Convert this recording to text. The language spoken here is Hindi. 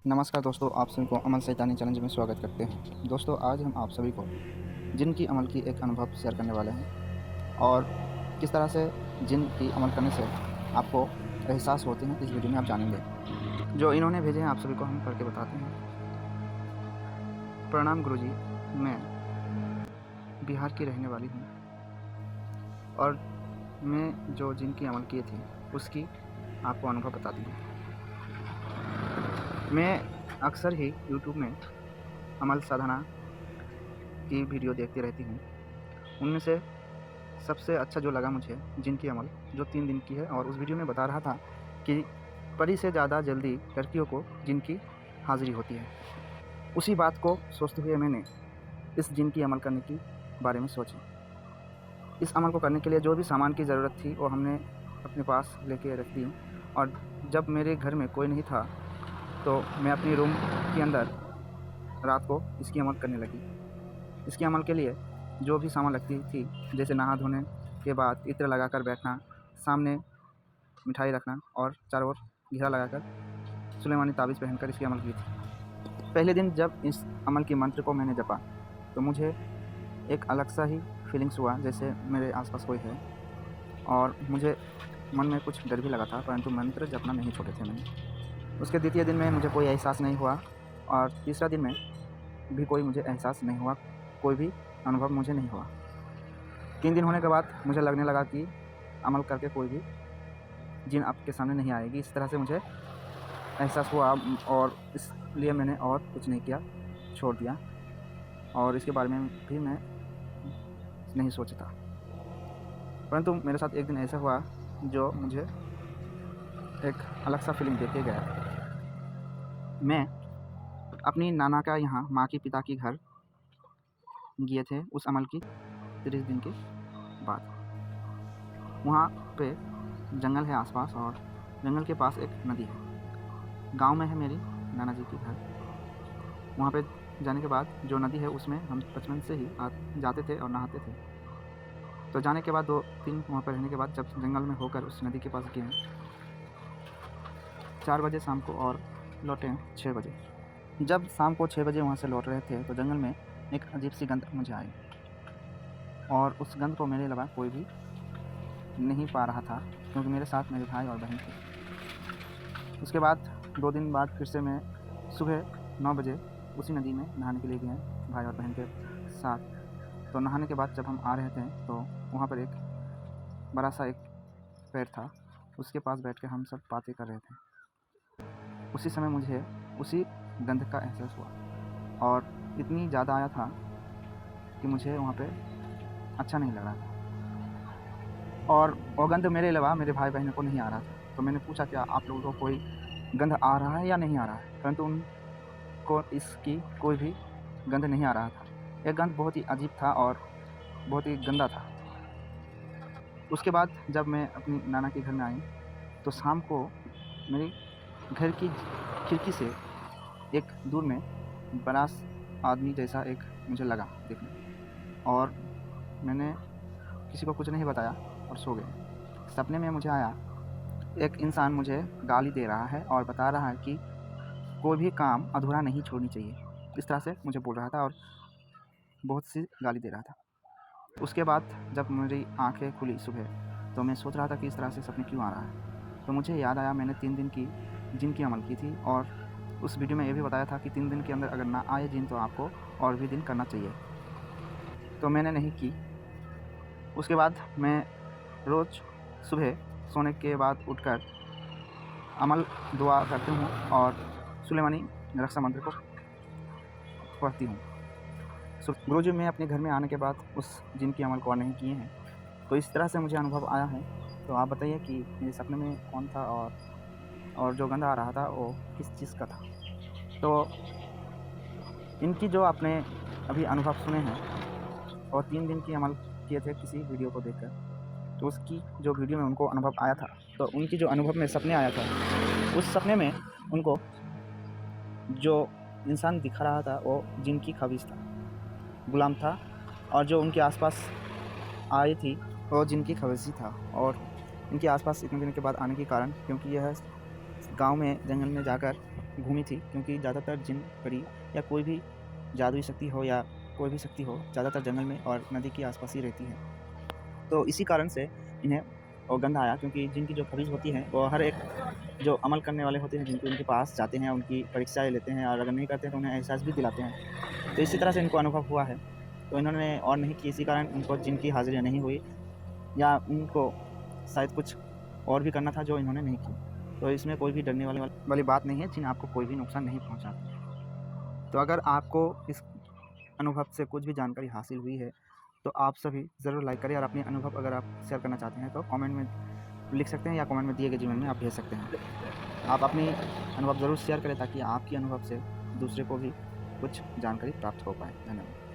नमस्कार दोस्तों, आप सभी को अमल शैतानी चैलेंज में स्वागत करते हैं। दोस्तों, आज हम आप सभी को जिन की अमल की एक अनुभव शेयर करने वाले हैं और किस तरह से जिन की अमल करने से आपको एहसास होते हैं, इस वीडियो में आप जानेंगे। जो इन्होंने भेजे हैं आप सभी को हम करके बताते हैं। प्रणाम गुरुजी, मैं बिहार की रहने वाली हूँ और मैं जो जिन की अमल किए थे उसकी आपको अनुभव बताती हूँ। मैं अक्सर ही यूट्यूब में अमल साधना की वीडियो देखती रहती हूँ। उनमें से सबसे अच्छा जो लगा मुझे जिन की अमल, जो 3 दिन की है, और उस वीडियो में बता रहा था कि परी से ज़्यादा जल्दी लड़कियों को जिन की हाज़िरी होती है। उसी बात को सोचते हुए मैंने इस जिन की अमल करने की बारे में सोचा। इस अमल को करने के लिए जो भी सामान की ज़रूरत थी वो हमने अपने पास लेके रख दी, और जब मेरे घर में कोई नहीं था तो मैं अपनी रूम के अंदर रात को इसकी अमल करने लगी। इसके अमल के लिए जो भी सामान लगती थी, जैसे नहा धोने के बाद इत्र लगाकर बैठना, सामने मिठाई रखना और चारों ओर घेरा लगाकर सुलेमानी ताबीज़ पहनकर इसकी अमल की थी। पहले दिन जब इस अमल के मंत्र को मैंने जपा तो मुझे एक अलग सा ही फीलिंग्स हुआ, जैसे मेरे आसपास कोई है, और मुझे मन में कुछ डर भी लगा था, परंतु मंत्र जपना नहीं छोड़े थे मैंने। उसके द्वितीय दिन में मुझे कोई एहसास नहीं हुआ और तीसरा दिन में भी कोई मुझे एहसास नहीं हुआ, कोई भी अनुभव मुझे नहीं हुआ। 3 दिन होने के बाद मुझे लगने लगा कि अमल करके कोई भी जिन आपके सामने नहीं आएगी। इस तरह से मुझे एहसास हुआ और इसलिए मैंने और कुछ नहीं किया, छोड़ दिया, और इसके बारे में भी मैं नहीं सोचा था। परंतु मेरे साथ एक दिन ऐसा हुआ जो मुझे एक अलग सा फीलिंग देके गया। मैं अपनी नाना का यहाँ माँ के पिता के घर गए थे उस अमल की 30 दिन के बाद। वहाँ पे जंगल है आसपास और जंगल के पास एक नदी है। गांव में है मेरी नाना जी के घर। वहाँ पे जाने के बाद जो नदी है उसमें हम बचपन से ही जाते थे और नहाते थे। तो जाने के बाद 2-3 वहाँ पर रहने के बाद जब जंगल में होकर उस नदी के पास गए 4 बजे शाम को और लौटे 6 बजे। जब शाम को 6 बजे वहाँ से लौट रहे थे तो जंगल में एक अजीब सी गंध मुझे आई, और उस गंध को मेरे अलावा कोई भी नहीं पा रहा था, क्योंकि मेरे साथ मेरे भाई और बहन थे। उसके बाद 2 दिन बाद फिर से मैं सुबह 9 बजे उसी नदी में नहाने के लिए गए भाई और बहन के साथ। तो नहाने के बाद जब हम आ रहे थे तो वहाँ पर एक बड़ा सा एक पेड़ था, उसके पास बैठ के हम सब बातें कर रहे थे। उसी समय मुझे उसी गंध का एहसास हुआ और इतनी ज़्यादा आया था कि मुझे वहाँ पे अच्छा नहीं लग रहा था, और वो गंध मेरे अलावा मेरे भाई बहनों को नहीं आ रहा था। तो मैंने पूछा क्या आप लोगों को कोई गंध आ रहा है या नहीं आ रहा है, परंतु उनको इसकी कोई भी गंध नहीं आ रहा था। यह गंध बहुत ही अजीब था और बहुत ही गंदा था। उसके बाद जब मैं अपनी नाना के घर में आई तो शाम को मेरे घर की खिड़की से एक दूर में बड़ा आदमी जैसा एक मुझे लगा देखने, और मैंने किसी को कुछ नहीं बताया और सो गए। सपने में मुझे आया एक इंसान मुझे गाली दे रहा है और बता रहा है कि कोई भी काम अधूरा नहीं छोड़नी चाहिए। इस तरह से मुझे बोल रहा था और बहुत सी गाली दे रहा था। उसके बाद जब मेरी आंखें खुली सुबह तो मैं सोच रहा था कि इस तरह से सपने क्यों आ रहा है। तो मुझे याद आया मैंने 3 दिन की जिन की अमल की थी, और उस वीडियो में ये भी बताया था कि 3 दिन के अंदर अगर ना आए जिन तो आपको और भी दिन करना चाहिए। तो मैंने नहीं की। उसके बाद मैं रोज़ सुबह सोने के बाद उठकर अमल दुआ करती हूँ और सुलेमानी रक्षा मंत्र को पढ़ती हूँ। गुरुजी, मैं अपने घर में आने के बाद उस जिन की अमल को और नहीं किए हैं, तो इस तरह से मुझे अनुभव आया है। तो आप बताइए कि मेरे सपने में कौन था और जो गंध आ रहा था वो किस चीज़ का था। तो इनकी जो आपने अभी अनुभव सुने हैं और 3 दिन की अमल किए थे किसी वीडियो को देखकर, तो उसकी जो वीडियो में उनको अनुभव आया था, तो उनकी जो अनुभव में सपने आया था, उस सपने में उनको जो इंसान दिखा रहा था वो जिन की खबीज़ था, गुलाम था, और जो उनके आसपास आई थी वो जिन की खबीज़ी था। और इनके आसपास इतने दिन के बाद आने के कारण, क्योंकि यह गांव में जंगल में जाकर घूमी थी, क्योंकि ज़्यादातर जिन, परी या कोई भी जादुई शक्ति हो या कोई भी शक्ति हो, ज़्यादातर जंगल में और नदी के आसपास ही रहती है। तो इसी कारण से इन्हें वो गंध आया, क्योंकि जिनकी जो खबीज़ होती हैं वो हर एक जो अमल करने वाले होते हैं जिनके उनके पास जाते हैं, उनकी परीक्षाएँ लेते हैं और अगर नहीं करते हैं तो उन्हें एहसास भी दिलाते हैं। तो इसी तरह से इनको अनुभव हुआ है। तो इन्होंने और नहीं की, इसी कारण इनको जिनकी हाज़िरी नहीं हुई या उनको शायद कुछ और भी करना था जो इन्होंने नहीं की। तो इसमें कोई भी डरने वाली बात नहीं है, जिन आपको कोई भी नुकसान नहीं पहुँचाते। तो अगर आपको इस अनुभव से कुछ भी जानकारी हासिल हुई है तो आप सभी ज़रूर लाइक करें, और अपने अनुभव अगर आप शेयर करना चाहते हैं तो कमेंट में लिख सकते हैं या कमेंट में दिए गए जीवन में आप भेज सकते हैं। आप अपनी अनुभव ज़रूर शेयर करें ताकि आपके अनुभव से दूसरे को भी कुछ जानकारी प्राप्त हो पाए। धन्यवाद।